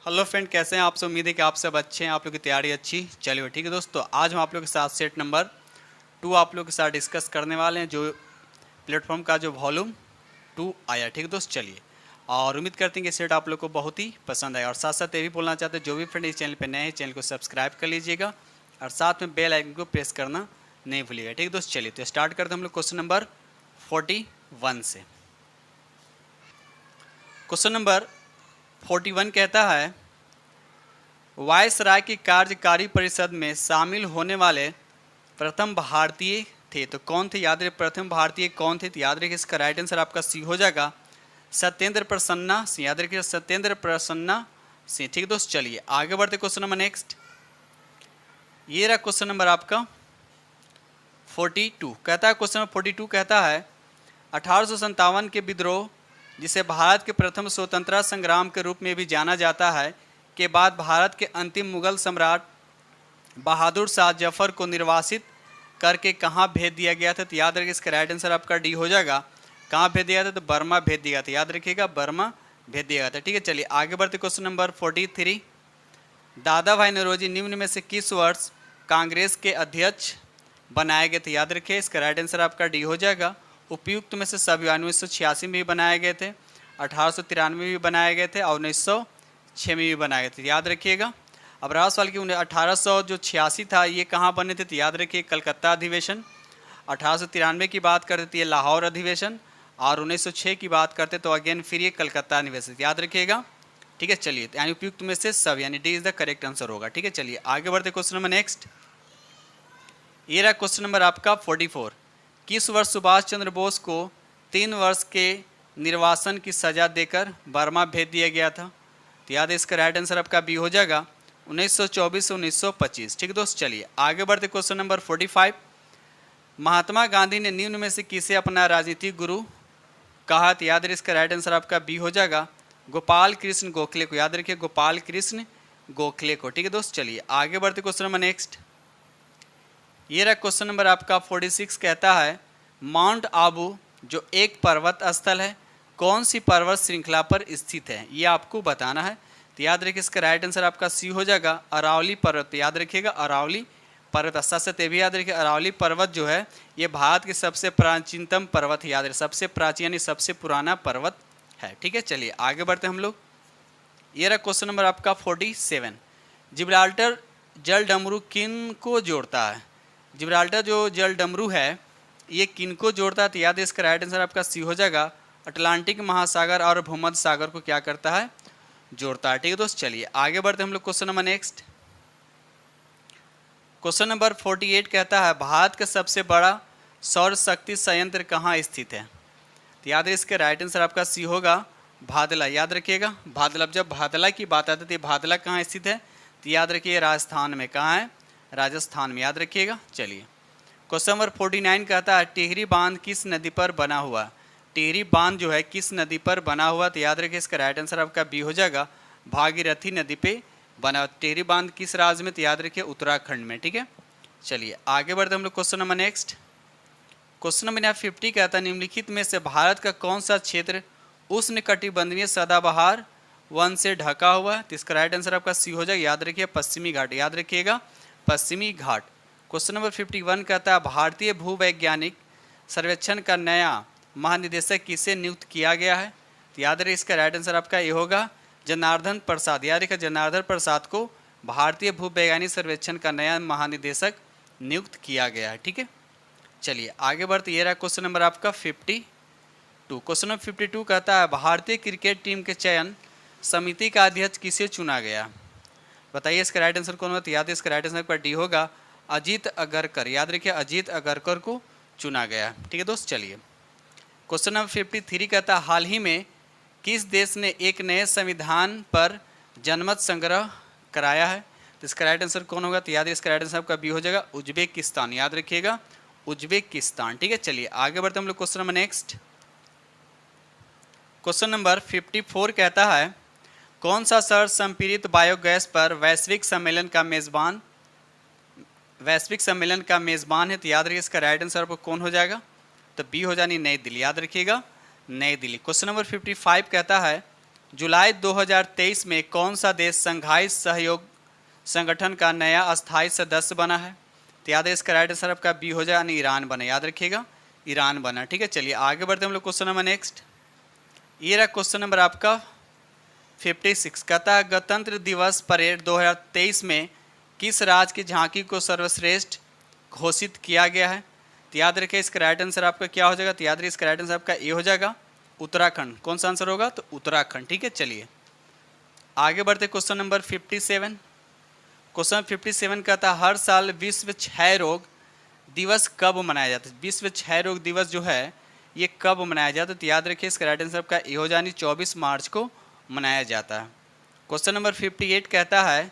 Hello friend, कैसे हैं आप सब। उम्मीद है कि आप सब अच्छे हैं, आप लोग की तैयारी अच्छी चलिए। ठीक है दोस्तों, आज हम आप लोग के साथ सेट नंबर 2 आप लोग के साथ डिस्कस करने वाले हैं, जो प्लेटफॉर्म का जो वॉल्यूम 2 आया। ठीक है दोस्त, चलिए। और उम्मीद करते हैं कि सेट आप लोग को बहुत ही पसंद आएगा। और साथ साथ ये भी बोलना चाहते हैं, जो भी फ्रेंड इस चैनल पर नए हैं, चैनल को सब्सक्राइब कर लीजिएगा और साथ में बेल आइकन को प्रेस करना नहीं भूलिएगा। ठीक है दोस्त, चलिए तो स्टार्ट करते हैं हम लोग क्वेश्चन नंबर 41 से। क्वेश्चन नंबर 41 कहता है, वायसराय की कार्यकारी परिषद में शामिल होने वाले प्रथम भारतीय थे। तो कौन थे, याद रहे प्रथम भारतीय कौन थे। तो याद रखिए इसका राइट आंसर आपका सी हो जाएगा, सत्येंद्र प्रसन्ना सिंह। याद रखिए सत्येंद्र प्रसन्ना सिंह। ठीक है दोस्त, चलिए आगे बढ़ते क्वेश्चन नंबर नेक्स्ट। ये रहा क्वेश्चन नंबर आपका 42। कहता है क्वेश्चन नंबर 42 कहता है, 1857 के विद्रोह, जिसे भारत के प्रथम स्वतंत्रता संग्राम के रूप में भी जाना जाता है, के बाद भारत के अंतिम मुगल सम्राट बहादुर शाह जफर को निर्वासित करके कहाँ भेज दिया गया था। तो याद रखिए इसका राइट आंसर आपका डी हो जाएगा। कहाँ भेज दिया था, तो बर्मा भेज दिया था। याद रखिएगा बर्मा भेज दिया गया था। ठीक है, चलिए आगे बढ़ते क्वेश्चन नंबर 43। दादा भाई नौरोजी निम्न में से किस वर्ष कांग्रेस के अध्यक्ष बनाए गए थे। याद रखिए इसका राइट आंसर आपका डी हो जाएगा। उपयुक्त में से सभी 1986 में भी बनाए गए थे, 1893 में भी बनाए गए थे और 1906 में भी बनाए गए थे। याद रखिएगा। अब रहा सवाल कि 1886 था, ये कहाँ बने थे। तो याद रखिए कलकत्ता अधिवेशन। 1893 की बात करते थे ये लाहौर अधिवेशन, और 1906 की बात करते तो अगेन फिर ये कलकत्ता अधिवेशन। याद रखिएगा। ठीक है, चलिए यानी उपयुक्त में से सब, यानी D is the correct answer होगा। ठीक है, चलिए आगे बढ़ते क्वेश्चन नंबर नेक्स्ट। ये रहा क्वेश्चन नंबर आपका 44। किस वर्ष सुभाष चंद्र बोस को 3 वर्ष के निर्वासन की सजा देकर बर्मा भेज दिया गया था। तो याद है इसका राइट आंसर आपका बी हो जाएगा, 1924 से 1925। ठीक है दोस्त, चलिए आगे बढ़ते क्वेश्चन नंबर 45। महात्मा गांधी ने निम्न में से किसे अपना राजनीतिक गुरु कहा। तो याद रखिए इसका राइट आंसर आपका बी हो जाएगा, गोपाल कृष्ण गोखले को। याद रखिए गोपाल कृष्ण गोखले को। ठीक है दोस्त, चलिए आगे बढ़ते क्वेश्चन नंबर नेक्स्ट। ये रहा क्वेश्चन नंबर आपका 46। कहता है, माउंट आबू जो एक पर्वत स्थल है, कौन सी पर्वत श्रृंखला पर स्थित है, ये आपको बताना है। तो याद रखिए इसका राइट आंसर आपका सी हो जाएगा, अरावली पर्वत। याद रखिएगा अरावली पर्वत। साथ साथ ये भी याद रखिए अरावली पर्वत जो है ये भारत के सबसे प्राचीनतम पर्वत है। याद रखिए सबसे प्राचीन यानी सबसे पुराना पर्वत है। ठीक है, चलिए आगे बढ़ते हम लोग। ये रहा क्वेश्चन नंबर आपका 47। जिब्राल्टर जल डमरू किन को जोड़ता है। जिब्राल्टर जो जल डमरू है ये किन को जोड़ता है। तो याद है इसका राइट आंसर आपका सी हो जाएगा, अटलांटिक महासागर और भूमध्य सागर को क्या करता है, जोड़ता है। ठीक है दोस्त, चलिए आगे बढ़ते हम लोग question number next. Question number 48 कहता है, भारत का सबसे बड़ा सौर शक्ति संयंत्र कहाँ स्थित है। तो याद है इसका राइट आंसर आपका सी होगा, भादला। याद रखिएगा भादला। जब भादला की बात आती है तो भादला कहाँ स्थित है। तो याद रखिए राजस्थान में। कहाँ है, राजस्थान में। याद रखिएगा। चलिए क्वेश्चन नंबर 49 कहता है, टिहरी बांध किस नदी पर बना हुआ। टिहरी बांध जो है किस नदी पर बना हुआ। तो याद रखिए इसका राइट आंसर आपका बी हो जाएगा, भागीरथी नदी पे बना। टिहरी बांध किस राज्य में। तो याद रखिए उत्तराखंड में। ठीक है, चलिए आगे बढ़ते हम लोग question number next. Question number 50 कहता है, निम्नलिखित में से भारत का कौन सा क्षेत्र उष्णकटिबंधीय सदाबहार वन से ढका हुआ है। तो इसका राइट आंसर आपका सी हो जाएगा। याद रखिए पश्चिमी घाट। याद रखिएगा पश्चिमी घाट। क्वेश्चन नंबर 51 कहता है, भारतीय भूवैज्ञानिक सर्वेक्षण का नया महानिदेशक किसे नियुक्त किया गया है। तो याद रखिए इसका राइट आंसर आपका ये होगा, जनार्दन प्रसाद। याद रखिए जनार्दन प्रसाद को भारतीय भूवैज्ञानिक सर्वेक्षण का नया महानिदेशक नियुक्त किया गया है। ठीक है, चलिए आगे बढ़ते। ये रहा क्वेश्चन नंबर आपका 52। क्वेश्चन नंबर 52 कहता है, भारतीय क्रिकेट टीम के चयन समिति का अध्यक्ष किसे चुना गया। बताइए इसका राइट आंसर कौन होगा। तो याद है इसका राइट आंसर आपका डी होगा, अजीत अगरकर। याद रखिए अजीत अगरकर को चुना गया। ठीक है दोस्त, चलिए क्वेश्चन नंबर 53 कहता है, हाल ही में किस देश ने एक नए संविधान पर जनमत संग्रह कराया है। तो इसका राइट आंसर कौन होगा। तो याद है इसका राइट आंसर आपका बी हो जाएगा, उज्बेकिस्तान। याद रखिएगा उज्बेकिस्तान। ठीक है, चलिए आगे बढ़ते हम लोग question number next. Question number 54 कहता है, कौन सा शहर संपीड़ित बायोगैस पर वैश्विक सम्मेलन का मेजबान है। तो याद रखिए इसका राइट आंसर आपको कौन हो जाएगा। तो बी हो जानी नई दिल्ली। याद रखिएगा नई दिल्ली। क्वेश्चन नंबर 55 कहता है, जुलाई 2023 में कौन सा देश संघाई सहयोग संगठन का नया अस्थायी सदस्य बना है? तो याद है इसका राइट आंसर आपका बी हो जाए, यानी ईरान बना। याद रखिएगा, ईरान बना। ठीक है, चलिए आगे बढ़ते हम लोग क्वेश्चन नंबर नेक्स्ट। ये रहा क्वेश्चन नंबर आपका 56। कहता है गणतंत्र दिवस परेड 2023 में किस राज्य की झांकी को सर्वश्रेष्ठ घोषित किया गया है? तो याद रखिए इसका राइट आंसर आपका क्या हो जाएगा? तो याद रखिए इसका राइट आंसर आपका ए हो जाएगा, उत्तराखंड। कौन सा आंसर होगा? तो उत्तराखंड। ठीक है, चलिए आगे बढ़ते क्वेश्चन नंबर 57। क्वेश्चन 57 कहता है हर साल विश्व क्षय रोग दिवस कब मनाया जाता है? विश्व क्षय रोग दिवस जो है ये कब मनाया जाता है? तो याद रखिए इसका राइट आंसर आपका ए हो जानी 24 मार्च को मनाया जाता है। क्वेश्चन नंबर 58 कहता है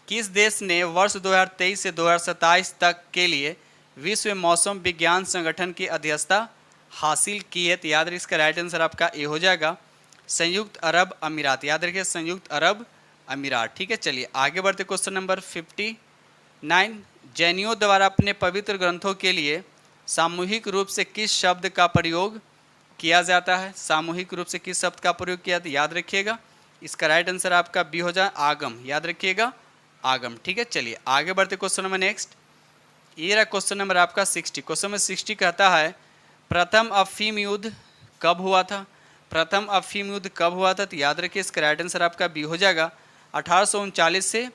किस देश ने वर्ष 2023 से 2027 तक के लिए विश्व मौसम विज्ञान संगठन की अध्यक्षता हासिल की है? तो याद रखिए इसका राइट आंसर आपका ए हो जाएगा, संयुक्त अरब अमीरात। याद रखिए संयुक्त अरब अमीरात। ठीक है, चलिए आगे बढ़ते क्वेश्चन नंबर 59। जैनियों द्वारा अपने पवित्र ग्रंथों के लिए सामूहिक रूप से किस शब्द का प्रयोग किया जाता है? सामूहिक रूप से किस शब्द का प्रयोग किया? तो याद रखिएगा इसका राइट आंसर आपका बी हो जाए, आगम। याद रखिएगा, आगम। ठीक है, चलिए आगे बढ़ते क्वेश्चन नंबर नेक्स्ट। ये रहा क्वेश्चन नंबर आपका 60। क्वेश्चन नंबर 60 कहता है प्रथम अफीम युद्ध कब हुआ था? प्रथम अफीम युद्ध कब हुआ था? तो याद रखिए इसका राइट आंसर आपका बी हो जाएगा, 1839 से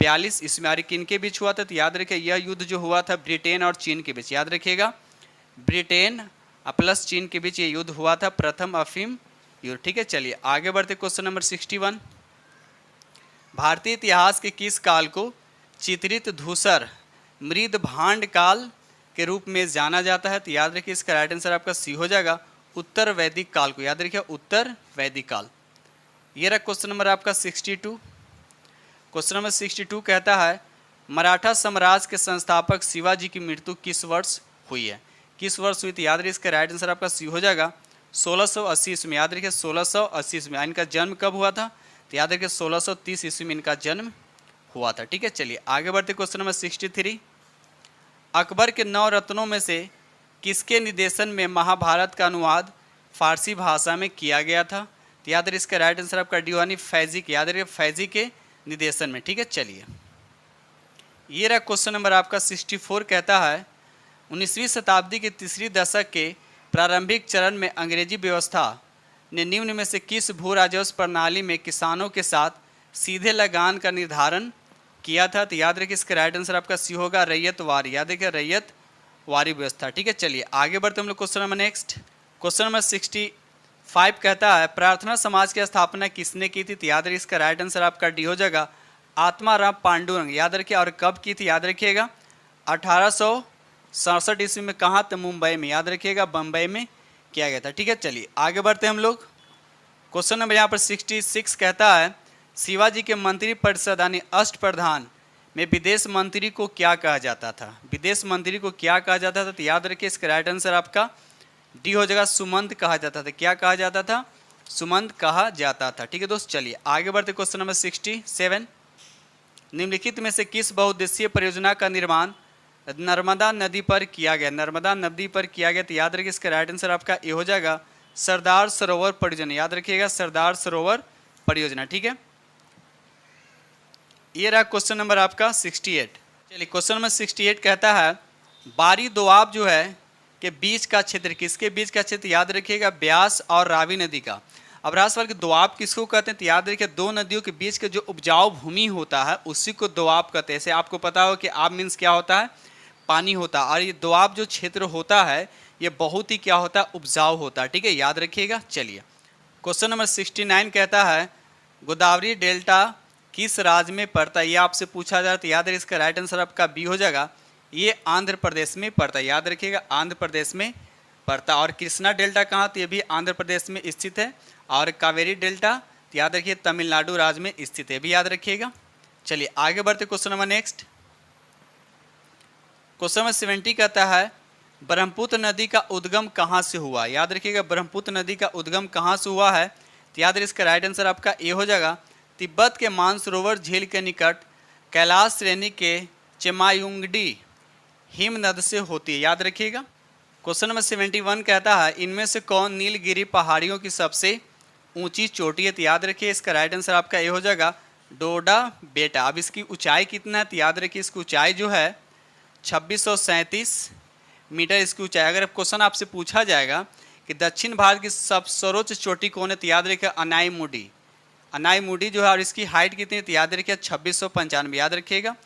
42 ईस्वी में। किनके बीच हुआ था? तो याद रखिए यह युद्ध जो हुआ था ब्रिटेन और चीन के बीच। याद रखिएगा ब्रिटेन प्लस चीन के बीच ये युद्ध हुआ था, प्रथम अफीम युद्ध। ठीक है, चलिए आगे बढ़ते क्वेश्चन नंबर 61। भारतीय इतिहास के किस काल को चित्रित धूसर मृद भांड काल के रूप में जाना जाता है? तो याद रखिए इसका राइट आंसर आपका सी हो जाएगा, उत्तर वैदिक काल को। याद रखिए उत्तर वैदिक काल। ये रहा क्वेश्चन नंबर आपका 62। क्वेश्चन नंबर 62 कहता है मराठा साम्राज्य के संस्थापक शिवाजी की मृत्यु किस वर्ष हुई है? किस वर्ष हुई थी? याद रखिए इसका राइट आंसर आपका सी हो जाएगा, 1680 ईस्वी में। याद रखिए 1680 ईस्वी में। इनका जन्म कब हुआ था? तो याद रखिए 1630 ईस्वी में इनका जन्म हुआ था। ठीक है, चलिए आगे बढ़ते क्वेश्चन नंबर 63। अकबर के 9 रत्नों में से किसके निर्देशन में महाभारत का अनुवाद फारसी भाषा में किया गया था? तो याद रखिए इसका राइट आंसर आपका डी यानी फैजी के। याद रखिए फैजी के निर्देशन में। ठीक है, चलिए ये रहा क्वेश्चन नंबर आपका 64। कहता है 19वीं शताब्दी के तीसरी दशक के प्रारंभिक चरण में अंग्रेजी व्यवस्था ने निम्न में से किस भू राजस्व प्रणाली में किसानों के साथ सीधे लगान का निर्धारण किया था? तो याद रखिए इसका राइट आंसर आपका सी होगा, रैयतवारी। याद रखिए रैयतवारी व्यवस्था। ठीक है, चलिए आगे बढ़ते हम लोग question number next. Question number 65 कहता है प्रार्थना समाज की स्थापना किसने की थी? तो याद रखिए इसका राइट आंसर आपका डी हो जाएगा, आत्माराम पांडुरंग। याद रखिए, और कब की थी? याद रखिएगा 1867 ईस्वी में। कहाँ? तो मुंबई में। याद रखिएगा बम्बई में किया गया था। ठीक है, चलिए आगे बढ़ते हम लोग। क्वेश्चन नंबर यहाँ पर 66 कहता है शिवाजी के मंत्री परिषद यानी अष्टप्रधान में विदेश मंत्री को क्या कहा जाता था? विदेश मंत्री को क्या कहा जाता था? तो याद रखिए इसका राइट आंसर आपका डी हो जाएगा, सुमंत कहा जाता था। क्या कहा जाता था? सुमंत कहा जाता था। ठीक है दोस्त, चलिए आगे बढ़ते क्वेश्चन नंबर 67। निम्नलिखित में से किस बहुउद्देशीय परियोजना का निर्माण नर्मदा नदी पर किया गया? नर्मदा नदी पर किया गया। तो याद रखिए इसका राइट आंसर आपका ए हो जाएगा, सरदार सरोवर परियोजना। याद रखिएगा सरदार सरोवर परियोजना। ठीक है, ये रहा क्वेश्चन नंबर आपका 68। चलिए क्वेश्चन नंबर 68 कहता है बारी दोआब जो है के बीच का क्षेत्र, किसके बीच का क्षेत्र? याद रखिएगा ब्यास और रावी नदी का। अब रहा सवाल कि दोआब किसको कहते हैं? तो याद रखिए दो नदियों के बीच के जो उपजाऊ भूमि होता है उसी को दोआब कहते हैं। जैसे आपको पता हो कि आब मीन्स क्या होता है? पानी होता है। और ये दोआब जो क्षेत्र होता है ये बहुत ही क्या होता है? उपजाऊ होता है। ठीक है, याद रखिएगा। चलिए क्वेश्चन नंबर 69 कहता है गोदावरी डेल्टा किस राज्य में पड़ता है? ये आपसे पूछा जा रहा है। तो याद रखिए इसका राइट आंसर आपका बी हो जाएगा, ये आंध्र प्रदेश में पड़ता है। याद रखिएगा आंध्र प्रदेश में पड़ता है। और कृष्णा डेल्टा कहाँ? तो ये भी आंध्र प्रदेश में स्थित है। और कावेरी डेल्टा तो याद रखिए तमिलनाडु राज्य में स्थित है, भी याद रखिएगा। चलिए आगे बढ़ते question number next. Question number 70 कहता है ब्रह्मपुत्र नदी का उद्गम कहाँ से हुआ? याद रखिएगा ब्रह्मपुत्र नदी का उद्गम कहाँ से हुआ है? तो याद रखिए इसका राइट आंसर आपका ए हो जाएगा, तिब्बत के मानसरोवर झील के निकट कैलाश श्रेणी के चेमायुंगडी हिमनद से होती है। याद रखिएगा। क्वेश्चन नंबर 71 कहता है इनमें से कौन नीलगिरी पहाड़ियों की सबसे ऊंची चोटी है, तो याद रखिए इसका राइट आंसर आपका ए हो जाएगा डोडा बेटा। अब इसकी ऊंचाई कितना है, तो याद रखिए इसकी ऊंचाई जो है 2637 मीटर इसकी ऊंचाई। अगर क्वेश्चन आपसे पूछा जाएगा कि दक्षिण भारत की सब सर्वोच्च चोटी कौन है, तो याद रखिए अनाईमुडी। अनाईमुडी जो है, और इसकी हाइट कितनी है, तो याद रखिए 2695 याद रखिएगा।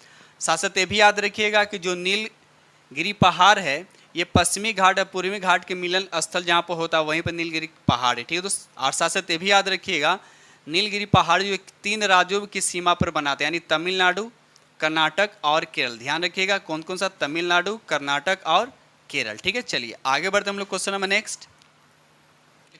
साथ साथ ये भी याद रखिएगा कि जो नीलगिरी पहाड़ है ये पश्चिमी घाट और पूर्वी घाट के मिलन स्थल जहाँ पर होता है वहीं पर नीलगिरी पहाड़ है, ठीक है दोस्त। और साथ साथ ये भी याद रखिएगा नीलगिरी पहाड़ जो 3 राज्यों की सीमा पर बनाते हैं, यानी तमिलनाडु, कर्नाटक और केरल। ध्यान रखिएगा कौन कौन सा, तमिलनाडु, कर्नाटक और केरल, ठीक है। चलिए आगे बढ़ते हम लोग question number next.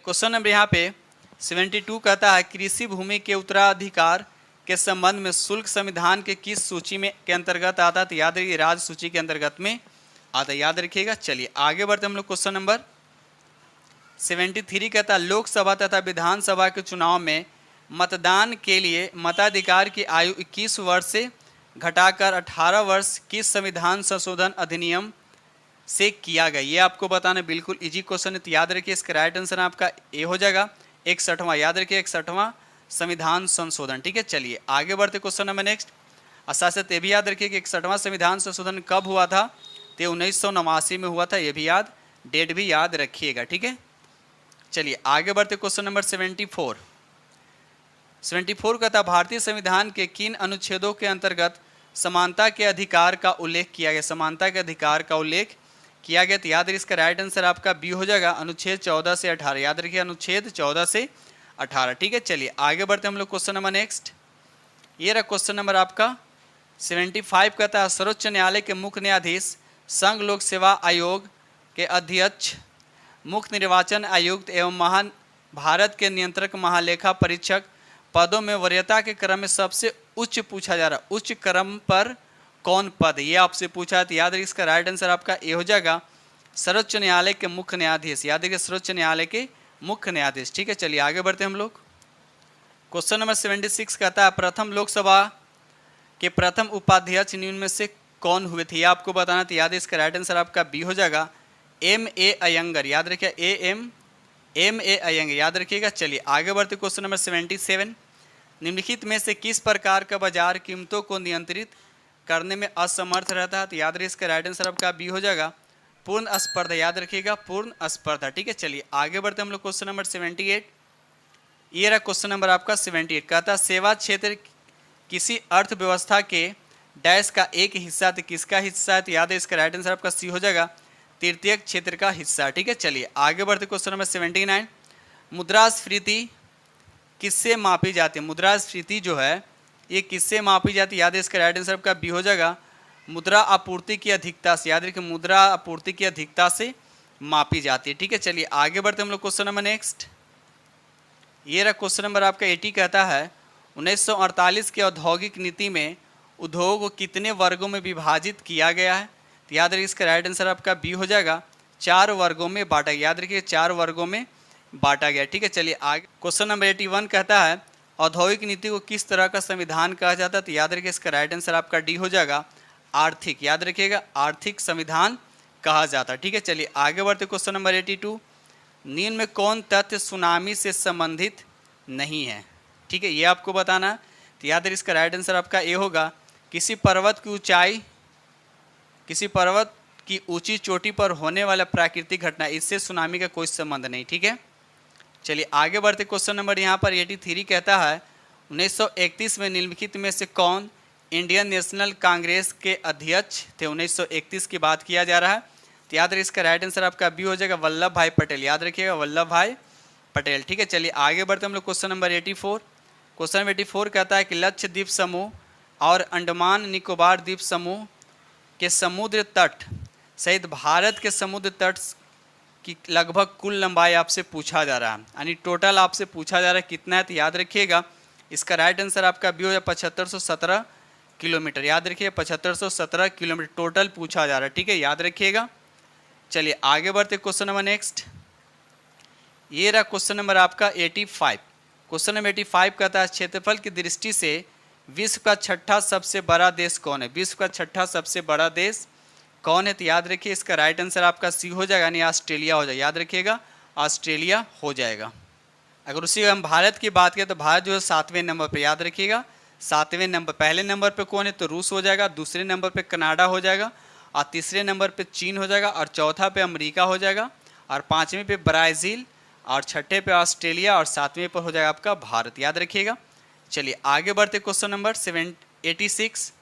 Question number यहाँ पे 72 कहता है कृषि भूमि के उत्तराधिकार के संबंध में शुल्क संविधान के किस सूची में के अंतर्गत आता है, तो याद रखिए राज्य सूची के अंतर्गत में आता है, याद रखिएगा। चलिए आगे बढ़ते हम लोग क्वेश्चन नंबर 73 कहता है लोकसभा तथा विधानसभा के चुनाव में मतदान के लिए मताधिकार की आयु 21 वर्ष से घटाकर 18 वर्ष किस संविधान संशोधन अधिनियम से किया गया, ये आपको बताना बिल्कुल इजी क्वेश्चन है, तो याद रखिए इसका राइट आंसर आपका ए हो जाएगा 61वां। याद रखिए 61वां संविधान संशोधन, ठीक है। चलिए आगे बढ़ते क्वेश्चन नंबर नेक्स्ट। और साथ साथ ये भी याद रखिए कि 61वां संविधान संशोधन कब हुआ था, तो 1989 में हुआ था, ये भी याद, डेट भी याद रखिएगा, ठीक है। चलिए आगे बढ़ते क्वेश्चन नंबर 74 कहता भारतीय संविधान के किन अनुच्छेदों के अंतर्गत समानता के अधिकार का उल्लेख किया गया, समानता के अधिकार का उल्लेख किया गया, तो याद रखिए इसका राइट आंसर आपका बी हो जाएगा अनुच्छेद 14 से 18। याद रखिए अनुच्छेद 14 से 18, ठीक है। चलिए आगे बढ़ते हम लोग क्वेश्चन नंबर नेक्स्ट। ये रहा क्वेश्चन नंबर आपका 75 कहता है सर्वोच्च न्यायालय के मुख्य न्यायाधीश, संघ लोक सेवा आयोग के अध्यक्ष, मुख्य निर्वाचन आयुक्त एवं भारत के नियंत्रक महालेखा परीक्षक पदों में वरीयता के क्रम में सबसे उच्च पूछा जा रहा, उच्च क्रम पर कौन पद, ये आपसे पूछा है, तो याद रखिए इसका राइट आंसर आपका ए हो जाएगा सर्वोच्च न्यायालय के मुख्य न्यायाधीश। याद रखिए सर्वोच्च न्यायालय के मुख्य न्यायाधीश, ठीक है। चलिए आगे बढ़ते हम लोग। क्वेश्चन नंबर 76 कहता है प्रथम लोकसभा के प्रथम उपाध्यक्ष निम्न में से कौन हुए थे, ये आपको बताना, तो याद है इसका राइट आंसर आपका बी हो जाएगा M.A. अयंगर। याद रखिए M.A. अयंगर, याद रखिएगा। चलिए आगे बढ़ते क्वेश्चन नंबर 77 निम्नलिखित में से किस प्रकार का बाजार कीमतों को नियंत्रित करने में असमर्थ रहता है, तो याद रखिए इसका राइट आंसर आपका बी हो जाएगा पूर्ण स्पर्धा। याद रखिएगा पूर्ण स्पर्धा, ठीक है। चलिए आगे बढ़ते हम लोग क्वेश्चन नंबर 78। ये रहा क्वेश्चन नंबर आपका 78 कहता है सेवा क्षेत्र किसी अर्थव्यवस्था के डैश का एक हिस्सा, तो किसका हिस्सा है, तो याद है इसका राइट आंसर आपका सी हो जाएगा तृतीयक क्षेत्र का हिस्सा, ठीक है। चलिए आगे बढ़ते क्वेश्चन नंबर 79 मुद्रास्फीति किससे मापी जाती है, मुद्रास्फीति जो है ये किससे मापी जाती है, याद है इसका राइट आंसर आपका बी हो जाएगा मुद्रा आपूर्ति की अधिकता से। याद रखिए मुद्रा आपूर्ति की अधिकता से मापी जाती है, ठीक है। चलिए आगे बढ़ते हम लोग क्वेश्चन नंबर नेक्स्ट। ये रहा क्वेश्चन नंबर आपका 80 कहता है 1948 के औद्योगिक नीति में उद्योग को कितने वर्गों में विभाजित किया गया है, तो याद रखिए इसका राइट आंसर आपका बी हो जाएगा 4 वर्गों में बांटा गया। याद रखिए 4 वर्गों में बांटा गया, ठीक है। चलिए आगे क्वेश्चन नंबर 81 कहता है औद्योगिक नीति को किस तरह का संविधान कहा जाता है, तो याद रखिए इसका राइट आंसर आपका डी हो जाएगा आर्थिक। याद रखिएगा आर्थिक संविधान कहा जाता है, ठीक है। चलिए आगे बढ़ते क्वेश्चन नंबर 82 निम्न में कौन तथ्य सुनामी से संबंधित नहीं है, ठीक है, ये आपको बताना है, तो याद रखिए इसका राइट आंसर आपका ए होगा किसी पर्वत की ऊंची चोटी पर होने वाला प्राकृतिक घटना, इससे सुनामी का कोई संबंध नहीं, ठीक है। चलिए आगे बढ़ते क्वेश्चन नंबर यहाँ पर 83 कहता है 1931 में निम्नलिखित में से कौन इंडियन नेशनल कांग्रेस के अध्यक्ष थे, 1931 की बात किया जा रहा है, तो याद रखिए इसका राइट आंसर आपका बी हो जाएगा वल्लभ भाई पटेल। याद रखिएगा वल्लभ भाई पटेल, ठीक है। चलिए आगे बढ़ते हम लोग क्वेश्चन नंबर 84। क्वेश्चन नंबर 84 कहता है कि लक्षद्वीप समूह और अंडमान निकोबार द्वीप समूह के समुद्र तट सहित भारत के समुद्र तट की लगभग कुल लंबाई आपसे पूछा जा रहा है, यानी टोटल आपसे पूछा जा रहा है कितना है, तो याद रखिएगा इसका राइट आंसर आपका बी हो जाए 7517 किलोमीटर। याद रखिए 7517 किलोमीटर टोटल पूछा जा रहा है, ठीक है, याद रखिएगा। चलिए आगे बढ़ते क्वेश्चन नंबर नेक्स्ट। ये रहा क्वेश्चन नंबर आपका 85। क्वेश्चन नंबर 85 कहता है क्षेत्रफल की दृष्टि से विश्व का छठा सबसे बड़ा देश कौन है, विश्व का छठा सबसे बड़ा देश कौन है, तो याद रखिए इसका राइट आंसर आपका सी हो जाएगा, यानी ऑस्ट्रेलिया हो जाएगा। याद रखिएगा ऑस्ट्रेलिया हो जाएगा। अगर उसी हम भारत की बात करें तो भारत जो है 7वें नंबर पर, याद रखिएगा 7वें नंबर। पहले नंबर पे कौन है तो रूस हो जाएगा, दूसरे नंबर पे कनाडा हो जाएगा, और तीसरे नंबर पे चीन हो जाएगा, और चौथा पे अमेरिका हो जाएगा, और पाँचवें पे ब्राज़ील, और छठे पे ऑस्ट्रेलिया, और सातवें पर हो जाएगा आपका भारत, याद रखिएगा। चलिए आगे बढ़ते क्वेश्चन नंबर 86।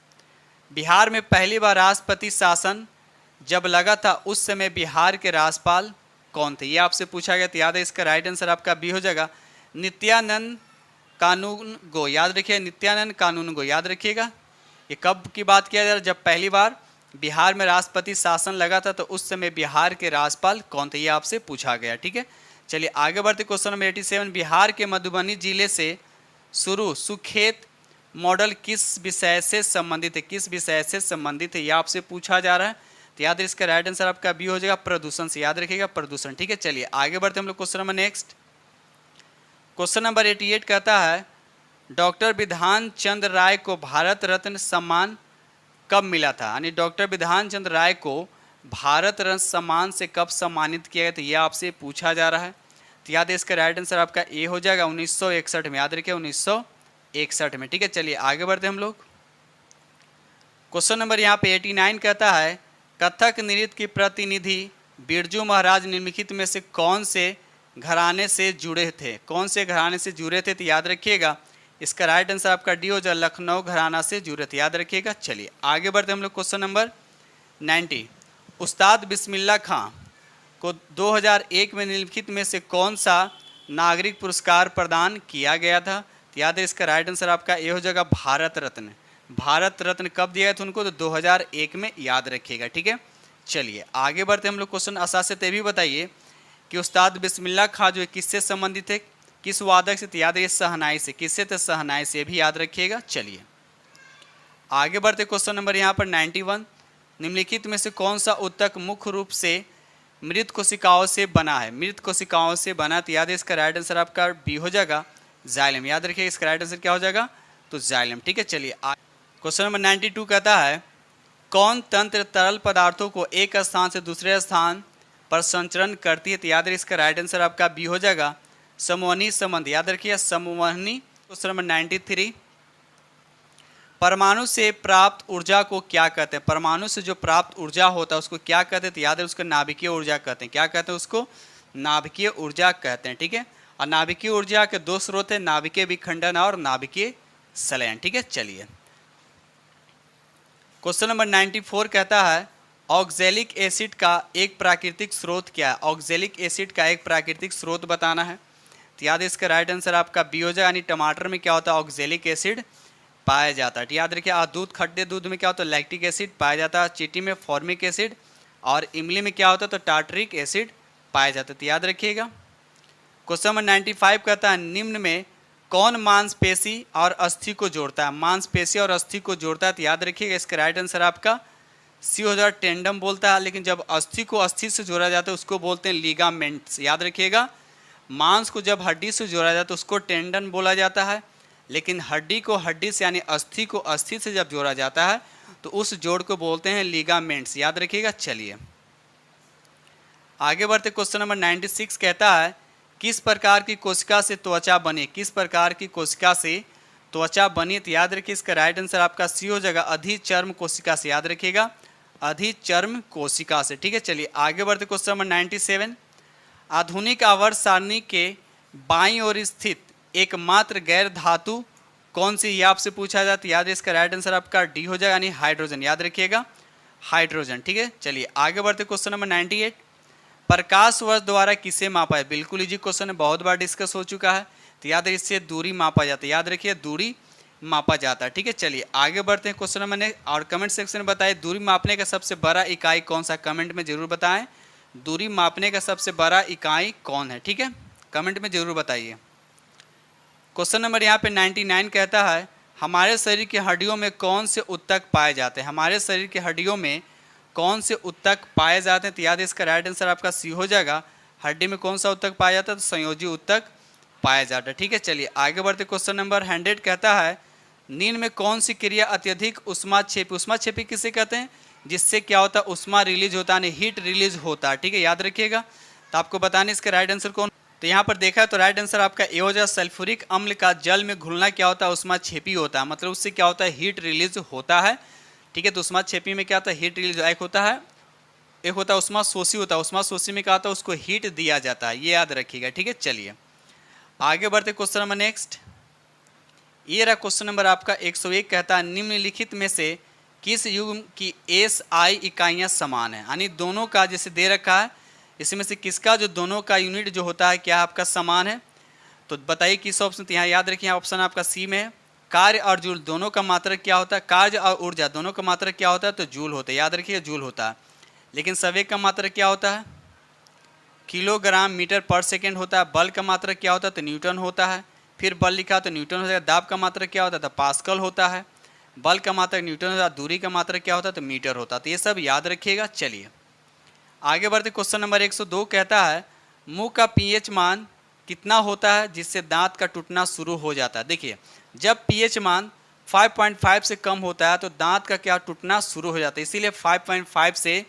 बिहार में पहली बार राष्ट्रपति शासन जब लगा था उस समय बिहार के राज्यपाल कौन थे, ये आपसे पूछा गया। तो याद है इसका राइट आंसर आपका बी हो जाएगा, नित्यानंद कानून गो, याद रखिए नित्यानंद कानून गो, याद रखिएगा। ये कब की बात किया जा रहा है, जब पहली बार बिहार में राष्ट्रपति शासन लगा था तो उस समय बिहार के राज्यपाल कौन थे, ये आपसे पूछा गया। ठीक है, चलिए आगे बढ़ते क्वेश्चन नंबर 87। बिहार के मधुबनी जिले से शुरू सुखेत मॉडल किस विषय से संबंधित है, किस विषय से संबंधित है, ये आपसे पूछा जा रहा है। तो याद है इसका राइट आंसर आपका बी हो जाएगा, प्रदूषण से, याद रखिएगा प्रदूषण। ठीक है, चलिए आगे बढ़ते हम लोग question number next. Question number 88 कहता है डॉक्टर विधान चंद्र राय को भारत रत्न सम्मान कब मिला था, यानी डॉक्टर विधान चंद्र राय को भारत रत्न सम्मान से कब सम्मानित किया गया, तो यह आपसे पूछा जा रहा है। तो याद है इसका राइट आंसर आपका ए हो जाएगा 1961 में, याद रखिए 1961 में। ठीक है, चलिए आगे बढ़ते हम लोग। क्वेश्चन नंबर यहाँ पे 89 कहता है कथक नृत्य की प्रतिनिधि बिरजू महाराज निम्नलिखित में से कौन से घराने से जुड़े थे, कौन से घराने से जुड़े थे, तो याद रखिएगा इसका राइट आंसर आपका डी हो जाए, लखनऊ घराना से जुड़े थे, याद रखिएगा। चलिए आगे बढ़ते हम लोग क्वेश्चन नंबर 90। उस्ताद बिस्मिल्लाह खां को 2001 में निम्नलिखित में से कौन सा नागरिक पुरस्कार प्रदान किया गया था, तो याद है इसका राइट आंसर आपका ए हो जाएगा भारत रत्न। भारत रत्न कब दिया था उनको, तो 2001 में, याद रखिएगा। ठीक है, चलिए आगे बढ़ते हम लोग क्वेश्चन आशा से ते भी बताइए कि उस्ताद बिस्मिल्लाह खां जो है किससे संबंधित है, किस वादक से, तो याद है शहनाई से, किससे, तो शहनाई से, भी याद रखिएगा। चलिए आगे बढ़ते क्वेश्चन नंबर यहाँ पर 91। निम्नलिखित में से कौन सा उत्तक मुख्य रूप से मृत कोशिकाओं से बना है, मृत कोशिकाओं से बना, तो याद है इसका राइट आंसर आपका बी हो जाएगा जाइलम, याद रखिए इसका राइट आंसर क्या हो जाएगा, तो जाइलम। ठीक है, चलिए क्वेश्चन नंबर 92 कहता है कौन तंत्र तरल पदार्थों को एक स्थान से दूसरे स्थान पर संचरण करती है, तो याद रखिए इसका राइट आंसर आपका बी हो जाएगा समवहनी संबंध, याद रखिए समवहनी। Question number 93। परमाणु से प्राप्त ऊर्जा को क्या कहते हैं, परमाणु से जो प्राप्त ऊर्जा होता है उसको क्या कहते हैं, तो याद है उसको नाभिकीय ऊर्जा कहते हैं, क्या कहते हैं उसको, नाभिकीय ऊर्जा कहते हैं। ठीक है, और नाभिकीय ऊर्जा के दो स्रोत है, नाभिकीय विखंडन और नाभिकीय संलयन। ठीक है, चलिए क्वेश्चन नंबर 94 कहता है ऑक्जेलिक एसिड का एक प्राकृतिक स्रोत क्या है, ऑक्जेलिक एसिड का एक प्राकृतिक स्रोत बताना है, तो याद है इसका राइट आंसर आपका बी हो जाए, यानी टमाटर में क्या होता है ऑक्जेलिक एसिड पाया जाता है। याद रखिए दूध, खट्टे दूध में क्या होता है लैक्टिक एसिड पाया जाता है, चींटी में फॉर्मिक एसिड, और इमली में क्या होता है तो टार्टरिक एसिड पाया जाता है, तो याद रखिएगा। क्वेश्चन नंबर 95 कहता है निम्न में कौन मांसपेशी और अस्थि को जोड़ता है, मांसपेशी और अस्थि को जोड़ता है, तो याद रखिएगा इसका राइट आंसर आपका सी हो जाए, टेंडम बोलता है, लेकिन जब अस्थि को अस्थि से जोड़ा जाता है उसको बोलते हैं लिगामेंट्स, याद रखिएगा। मांस को जब हड्डी से जोड़ा जाता है तो उसको टेंडन बोला जाता है, लेकिन हड्डी को हड्डी से यानी अस्थि को अस्थि से जब जोड़ा जाता है तो उस जोड़ को बोलते हैं लिगामेंट्स, याद रखिएगा। चलिए आगे बढ़ते क्वेश्चन नंबर 96 कहता है किस प्रकार की कोशिका से त्वचा बनी, किस प्रकार की कोशिका से त्वचा बनी, तो याद रखिए इसका राइट आंसर आपका सी हो जाएगा अधिचर्म कोशिका से, याद रखिएगा अधिचर्म कोशिका से। ठीक है, चलिए आगे बढ़ते क्वेश्चन नंबर 97। आधुनिक आवर्त सारणी के बाईं ओर स्थित एकमात्र गैर धातु कौन सी, ये आपसे पूछा जाता है, याद है इसका राइट आंसर आपका डी हो जाएगा, यानी हाइड्रोजन, याद रखिएगा हाइड्रोजन। ठीक है, चलिए आगे बढ़ते क्वेश्चन नंबर 98। प्रकाश वर्ष द्वारा किसे मापा है, बिल्कुल इजी क्वेश्चन है, बहुत बार डिस्कस हो चुका है, तो याद है इससे दूरी मापा जाता है, याद रखिए दूरी मापा जाता है। ठीक है, चलिए आगे बढ़ते हैं क्वेश्चन नंबर नेक्स्ट, और कमेंट सेक्शन में बताइए दूरी मापने का सबसे बड़ा इकाई कौन सा, कमेंट में जरूर बताएं दूरी मापने का सबसे बड़ा इकाई कौन है। ठीक है, कमेंट में जरूर बताइए। क्वेश्चन नंबर यहाँ पे 99 कहता है हमारे शरीर की हड्डियों में कौन से उत्तक पाए जाते हैं, हमारे शरीर की हड्डियों में कौन से उत्तक पाए जाते हैं, तो याद है इसका राइट आंसर आपका सी हो जाएगा, हड्डी में कौन सा उत्तक पाया जाता है, तो संयोजी उत्तक पाया जाता है। ठीक है, चलिए आगे बढ़ते क्वेश्चन नंबर 100 कहता है निम्न में कौन सी क्रिया अत्यधिक उष्माक्षेपी, उष्माक्षेपी किसे कहते हैं, जिससे क्या होता है उष्मा रिलीज होता है, हीट रिलीज होता है। ठीक है, याद रखिएगा। तो आपको बताने इसका राइट आंसर कौन, तो तो यहाँ पर देखा तो राइट आंसर आपका ए हो जाएगा। सल्फ्यूरिक अम्ल का जल में घुलना क्या होता है, उष्माक्षेपी होता है, मतलब उससे क्या होता है, हीट रिलीज होता है। ठीक है, तो उष्माक्षेपी में क्या होता है, हीट रिलीज एक होता है, एक होता है उष्मा शोषी होता है। उष्मा शोषी में क्या होता है, उसको हीट दिया जाता है, ये याद रखिएगा। ठीक है, चलिए आगे बढ़ते क्वेश्चन नंबर नेक्स्ट। ये रहा क्वेश्चन नंबर आपका 101, कहता है निम्नलिखित में से किस युग्म की SI इकाइयाँ समान है, यानी दोनों का जैसे दे रखा है, इसमें से किसका जो दोनों का यूनिट जो होता है क्या आपका समान है। तो बताइए किस ऑप्शन, तो यहाँ याद रखिए ऑप्शन आपका सी में है। कार्य और जूल दोनों का मात्रक क्या होता है, कार्य और ऊर्जा दोनों का मात्रक क्या होता है, तो जूल होता है, याद रखिए जूल होता है। लेकिन संवेग का मात्रक क्या होता है, किलोग्राम मीटर पर सेकेंड होता है। बल का मात्रक क्या होता है, तो न्यूटन होता है। फिर बल लिखा तो न्यूटन हो जाएगा। दाब का मात्रक क्या होता है, तो पास्कल होता है। बल का मात्रक न्यूटन होता है। दूरी का मात्रक क्या होता है, तो मीटर होता है। तो ये सब याद रखिएगा। चलिए आगे बढ़ते क्वेश्चन नंबर 102, कहता है मुंह का pH मान कितना होता है जिससे दांत का टूटना शुरू हो जाता है। देखिए जब pH मान 5.5 से कम होता है तो दांत का क्या टूटना शुरू हो जाता है, इसीलिए 5.5 से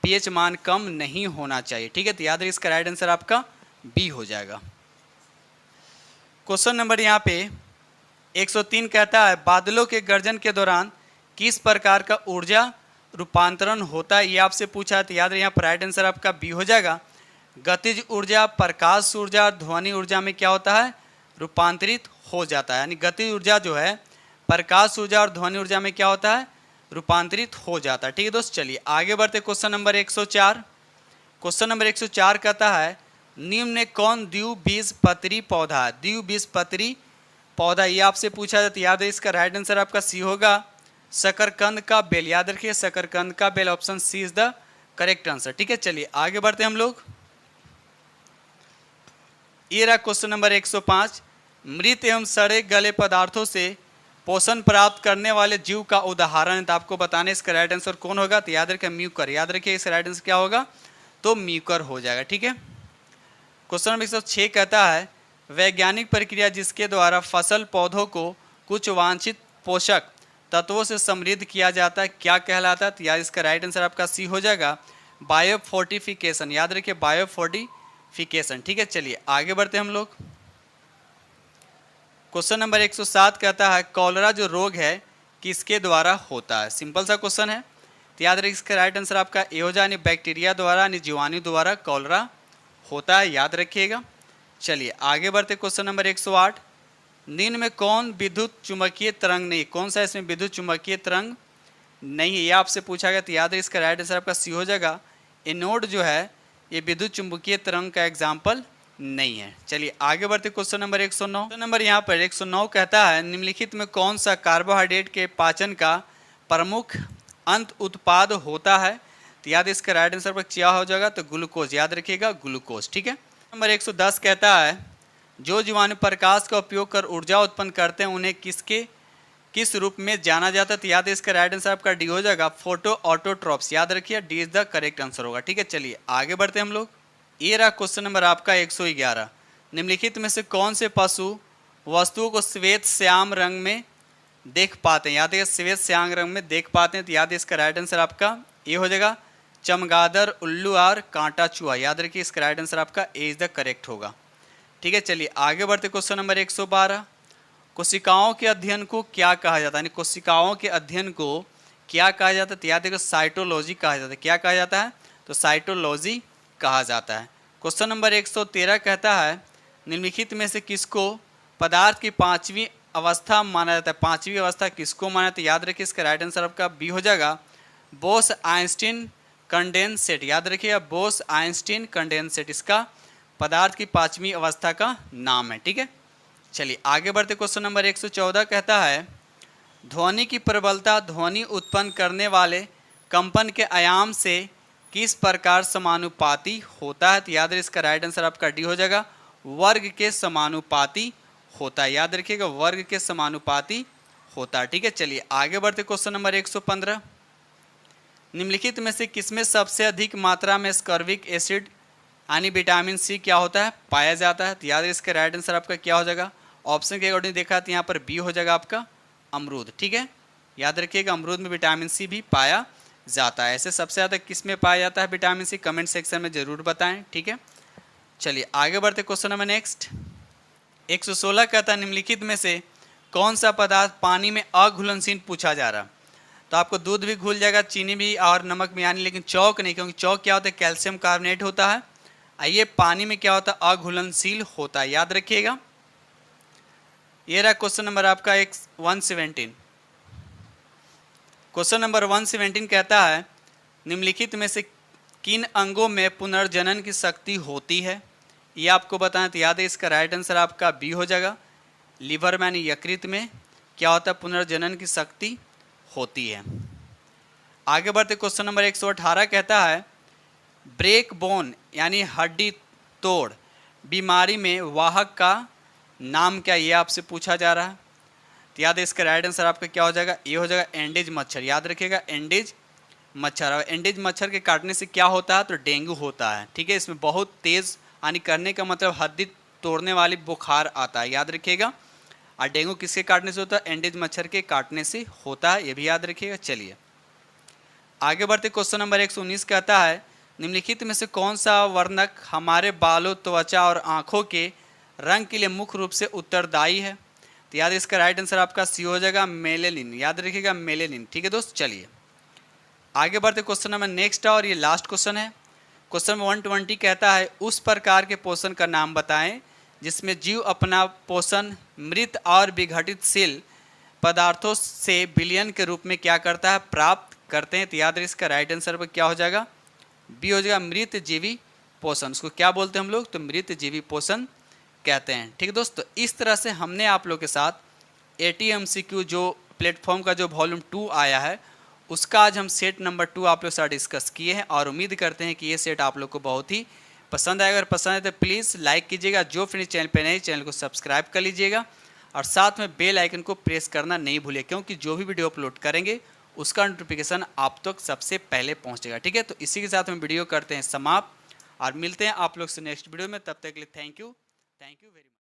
pH मान कम नहीं होना चाहिए। ठीक है, तो याद रखिए इसका राइट आंसर आपका बी हो जाएगा। क्वेश्चन नंबर यहाँ पे 103 कहता है बादलों के गर्जन के दौरान किस प्रकार का ऊर्जा रूपांतरण होता है, ये आपसे पूछा है। तो याद रखिए यहाँ पर राइट आंसर आपका बी हो जाएगा। गतिज ऊर्जा, प्रकाश ऊर्जा, ध्वनि ऊर्जा में क्या होता है, रूपांतरित हो जाता है। यानी गतिज ऊर्जा जो है प्रकाश ऊर्जा और ध्वनि ऊर्जा में क्या होता है, रूपांतरित हो जाता है। ठीक है दोस्त, चलिए आगे बढ़ते क्वेश्चन नंबर 104। क्वेश्चन नंबर 104 कहता है निम्न में कौन द्विबीजपत्री पौधा है। द्विबीजपत्री पौधा ये आपसे पूछा जाता है, याद है इसका राइट आंसर आपका सी होगा। शकरकंद का बेल, याद रखिए शकरकंद का बेल, option C is the correct answer. ठीक है, चलिए आगे बढ़ते हम लोग। ये रहा क्वेश्चन नंबर 105। मृत एवं सड़े गले पदार्थों से पोषण प्राप्त करने वाले जीव का उदाहरण है, तो आपको बताने इसका राइट आंसर कौन होगा, तो याद रखिए म्यूकर। याद रखिए इसका राइट आंसर क्या होगा, तो म्यूकर हो जाएगा। ठीक है, क्वेश्चन नंबर 106 कहता है वैज्ञानिक प्रक्रिया जिसके द्वारा फसल पौधों को कुछ वांछित पोषक तत्वों से समृद्ध किया जाता है क्या कहलाता है, तो यार इसका राइट आंसर आपका सी हो जाएगा, बायोफोर्टिफिकेशन। याद रखिए बायोफोर्टिफिकेशन। ठीक है, चलिए आगे बढ़ते हम लोग। क्वेश्चन नंबर 107 कहता है कॉलरा जो रोग है किसके द्वारा होता है। सिंपल सा क्वेश्चन है, तो याद रखिए इसका राइट आंसर आपका ए हो जाए, बैक्टीरिया द्वारा यानी जीवाणु द्वारा कॉलरा होता है, याद रखिएगा। चलिए आगे बढ़ते क्वेश्चन नंबर 108। निम्न में कौन विद्युत चुंबकीय तरंग नहीं, कौन सा इसमें विद्युत चुंबकीय तरंग नहीं है, ये आपसे पूछा गया, तो याद है इसका राइट आंसर आपका सी हो जाएगा। एनोड जो है ये विद्युत चुंबकीय तरंग का एग्जाम्पल नहीं है। चलिए आगे बढ़ते क्वेश्चन नंबर 109। क्वेश्चन नंबर यहाँ पर 109 कहता है निम्नलिखित में कौन सा कार्बोहाइड्रेट के पाचन का प्रमुख अंत उत्पाद होता है, तो याद इसका राइट आंसर पर क्या हो जाएगा, तो ग्लूकोज। याद रखिएगा ग्लूकोज। ठीक है, नंबर 110 कहता है जो जीवाणु प्रकाश का उपयोग कर ऊर्जा उत्पन्न करते हैं उन्हें किस रूप में जाना जाता है, तो याद है इसका राइट आंसर आपका डी हो जाएगा, फोटो ऑटोट्रॉप्स। याद रखिए D is the correct answer होगा। ठीक है, चलिए आगे बढ़ते हम लोग। ये रहा क्वेश्चन नंबर आपका 111। निम्नलिखित में से कौन से पशु वस्तुओं को श्वेत श्याम रंग में देख पाते हैं। याद है श्वेत श्याम रंग में देख पाते हैं, तो याद है इसका राइट आंसर आपका ये हो जाएगा, चमगादड़, उल्लू और कांटा चूहा। याद रखिए इसका राइट आंसर आपका ए इज द करेक्ट होगा। ठीक है, चलिए आगे बढ़ते क्वेश्चन नंबर 112। कोशिकाओं के अध्ययन को क्या कहा जाता है, यानी कोशिकाओं के अध्ययन को क्या कहा जाता है, तो याद रखिए साइटोलॉजी कहा जाता है। क्या कहा जाता है, तो साइटोलॉजी कहा जाता है। क्वेश्चन नंबर 113 कहता है निम्नलिखित में से किसको पदार्थ की पांचवी अवस्था माना जाता है। पांचवी अवस्था किसको माना जाता है, याद रखिए इसका राइट आंसर आपका बी हो जाएगा, बोस आइंस्टीन कंडेंसेट। याद रखिए बोस आइंस्टीन कंडेंसेट इसका पदार्थ की पांचवी अवस्था का नाम है। ठीक है, चलिए आगे बढ़ते क्वेश्चन नंबर 114 कहता है ध्वनि की प्रबलता ध्वनि उत्पन्न करने वाले कंपन के आयाम से किस प्रकार समानुपाती होता है, तो याद रखिए इसका राइट आंसर आपका डी हो जाएगा, वर्ग के समानुपाती होता है। याद रखिएगा वर्ग के समानुपाती होता है। ठीक है, चलिए आगे बढ़ते क्वेश्चन नंबर 115। निम्नलिखित में से किसमें सबसे अधिक मात्रा में स्कर्विक एसिड यानी विटामिन सी क्या होता है, पाया जाता है, तो याद रखिए इसका राइट आंसर आपका क्या हो जाएगा, ऑप्शन के अकॉर्डिंग देखा तो यहाँ पर बी हो जाएगा आपका अमरूद। ठीक है, याद रखिएगा अमरूद में विटामिन सी भी पाया जाता है। ऐसे सबसे ज़्यादा किस में पाया जाता है विटामिन सी, कमेंट सेक्शन में ज़रूर बताएं। ठीक है, चलिए आगे बढ़ते क्वेश्चन नंबर नेक्स्ट। 116 कहता है निम्नलिखित में से कौन सा पदार्थ पानी में अघुलनशील पूछा जा रहा। तो आपको दूध भी घुल जाएगा, चीनी भी और नमक भी, यानी लेकिन चौक नहीं, क्योंकि चौक क्या होता है, कैल्शियम कार्बोनेट होता है। आइए पानी में क्या होता है, अघुलनशील होता है, याद रखिएगा। ये रहा क्वेश्चन नंबर आपका 117। क्वेश्चन नंबर 117 कहता है निम्नलिखित में से किन अंगों में पुनर्जनन की शक्ति होती है। ये आपको बताना तो याद है, इसका राइट आंसर आपका बी हो जाएगा। लीवर में यानी यकृत में क्या होता है, पुनर्जनन की शक्ति होती है। आगे बढ़ते क्वेश्चन नंबर 118 कहता है ब्रेक बोन यानी हड्डी तोड़ बीमारी में वाहक का नाम क्या, ये आपसे पूछा जा रहा है। तो याद है इसका राइट आंसर आपका क्या हो जाएगा, ये हो जाएगा एंडीज मच्छर। याद रखिएगा एंडीज मच्छर। और एंडीज मच्छर के काटने से क्या होता है, तो डेंगू होता है। ठीक है, इसमें बहुत तेज़ यानी करने का मतलब हड्डी तोड़ने वाली बुखार आता है, याद रखिएगा। और डेंगू किसके काटने से होता है, एंडीज मच्छर के काटने से होता है, ये भी याद रखिएगा। चलिए आगे बढ़ते क्वेश्चन नंबर 119 कहता है निम्नलिखित में से कौन सा वर्णक हमारे बालों, त्वचा और आँखों के रंग के लिए मुख्य रूप से उत्तरदायी है। तो याद इसका राइट आंसर आपका सी हो जाएगा मेलेनिन। याद रखिएगा मेलेनिन। ठीक है दोस्त, चलिए आगे बढ़ते क्वेश्चन नंबर नेक्स्ट और ये लास्ट क्वेश्चन है। क्वेश्चन नंबर 120 कहता है उस प्रकार के पोषण का नाम बताएं जिसमें जीव अपना पोषण मृत और विघटित सेल पदार्थों से विलयन के रूप में क्या करता है, प्राप्त करते हैं। तो याद रखिए इसका राइट आंसर पर क्या हो जाएगा, बी हो जाएगा मृत जीवी पोषण। उसको क्या बोलते हैं हम लोग, तो मृत जीवी पोषण कहते हैं। ठीक है दोस्तों, इस तरह से हमने आप लोग के साथ ATMCQ जो प्लेटफॉर्म का जो वॉल्यूम 2 आया है उसका आज हम सेट नंबर 2 आप लोग के साथ डिस्कस किए हैं और उम्मीद करते हैं कि ये सेट आप लोग को बहुत ही पसंद आएगा। अगर पसंद आए तो प्लीज़ लाइक कीजिएगा, जो फिर चैनल पे नए चैनल को सब्सक्राइब कर लीजिएगा और साथ में बेल आइकन को प्रेस करना नहीं भूलिए, क्योंकि जो भी वीडियो अपलोड करेंगे उसका नोटिफिकेशन आप तक सबसे पहले पहुँचेगा। ठीक है, तो इसी के साथ हम वीडियो करते हैं समाप्त और मिलते हैं आप लोग से नेक्स्ट वीडियो में। तब तक के लिए थैंक यू वेरी मच।